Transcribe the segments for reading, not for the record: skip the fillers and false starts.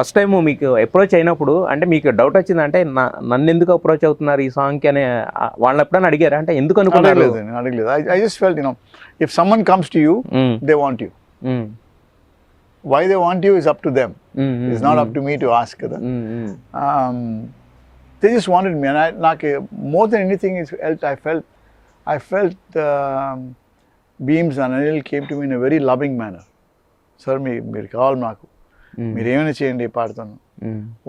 First time మీకు approach అయినప్పుడు అంటే మీకు డౌట్ వచ్చిందంటే నన్ను ఎందుకు అప్రోచ్ అవుతున్నారు ఈ సాంగ్కి అనే వాళ్ళని ఎప్పుడైనా అడిగారా? అంటే ఎందుకు అనుకున్నారు? అడగలేదు. I just felt if someone comes to you they want you. Why they want you is up to them. It's not up to me to ask కదా. They just wanted me, and నాకు more than anything I felt Beams and Anil came to me in a very loving manner. Sir, మీరు కావాలి నాకు, మీరు ఏమైనా చేయండి పాడతాను,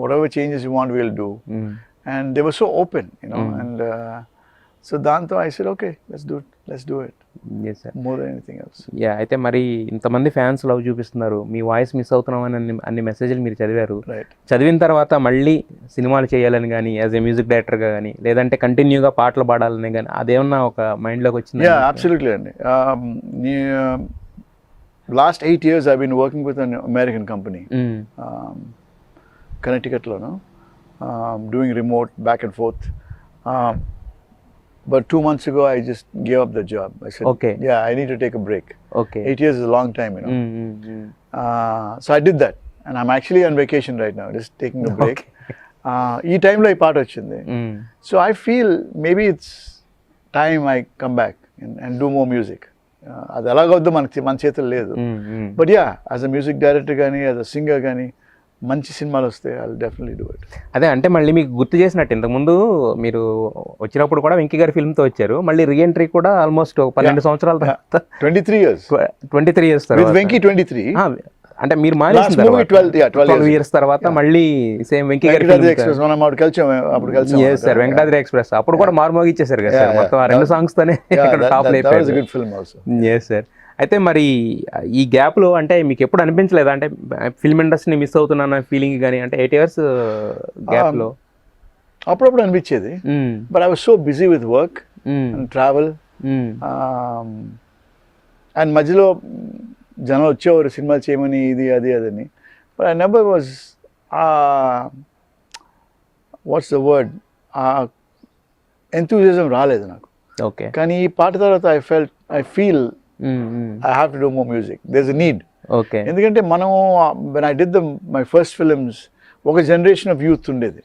whatever changes you want we'll do. And they were so open, and so దాంతో I said okay, let's do it. Yes sir. More than anything else. Yeah, అయితే మరి ఇంతమంది ఫ్యాన్స్ లవ్ చూపిస్తున్నారు, మీ వాయిస్ మిస్ అవుతున్నాం అని అన్ని మెసేజ్లు మీరు చదివారు. చదివిన తర్వాత మళ్ళీ సినిమాలు చేయాలని కానీ యాజ్ ఏ మ్యూజిక్ డైరెక్టర్గా కానీ లేదంటే కంటిన్యూగా పాటలు పాడాలని కానీ అదేమన్నా ఒక మైండ్లోకి వచ్చింది? Yeah, absolutely అండి. Last 8 years I've been working with an American company, Connecticutలోను, doing remote back and forth. But 2 months ago, I just gave up the job. I said, okay, yeah, I need to take a break. Okay. 8 years is a long time, So I did that. And I'm actually on vacation right now, just taking a break. Ee time lo ee part vachindi. So I feel maybe it's time I come back and do more music. Adi elagavuddo మన చేతుల్లో లేదు. But yeah, as a music director gaani, as a singer gaani, మంచి సినిమాలు వస్తే I'll definitely do it. అదే అంటే మళ్ళీ మీకు గుర్తు చేసినట్టు ఇంతకుముందు మీరు వచ్చినప్పుడు కూడా వెంకీ గారి ఫిల్మ్తో వచ్చారు, మళ్ళీ రీఎంట్రీ కూడా ఆల్మోస్ట్ 12 సంవత్సరాల తర్వాత 23 years తర్వాత వెంకీ 23 అంటే మీరు మానేసిన 12 years తర్వాత మళ్ళీ సేమ్ వెంకీ గారి ఎక్స్ప్రెస్ మనం అప్పుడు కలిసాం. yes sir, వెంకటాద్రి ఎక్స్ప్రెస్ అప్పుడు కూడా మార్మోగిచ్చేసారు కదా సార్, మొత్తం ఆ 2 సాంగ్స్ తోనే టాప్ లో అయిపోయారు. Good film also. yes sir. అయితే మరి ఈ గ్యాప్లో అంటే మీకు ఎప్పుడు అనిపించలేదా అంటే ఫిల్మ్ ఇండస్ట్రీని మిస్ అవుతున్నాను ఫీలింగ్ కానీ? అంటే 8 years గ్యాప్లో అప్పుడప్పుడు అనిపించేది, but I was so busy with work and travel, and మధ్యలో జనం వచ్చేవారు సినిమాలు చేయమని ఇది అది అదని, but I never was what's the word enthusiasm రాలేదు నాకు. ఓకే. కానీ ఈ పాట తర్వాత I feel I have to do more music. There's a need. Okay. ఎందుకంటే మనం when I did my first films, ఒక జనరేషన్ ఆఫ్ యూత్ ఉండేది.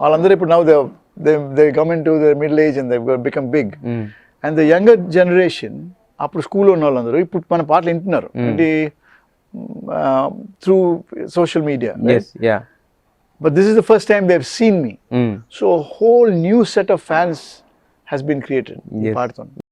వాళ్ళందరూ ఇప్పుడు now they come into their middle age and they've become big. And the younger generation, అప్పుడు స్కూల్లో ఉన్న వాళ్ళందరూ ఇప్పుడు మన పాటలు వింటున్నారు అంటే through social media. Yes, yeah. But this is the first time they've seen me. So a whole new set of fans has been created. Yes. పాటతో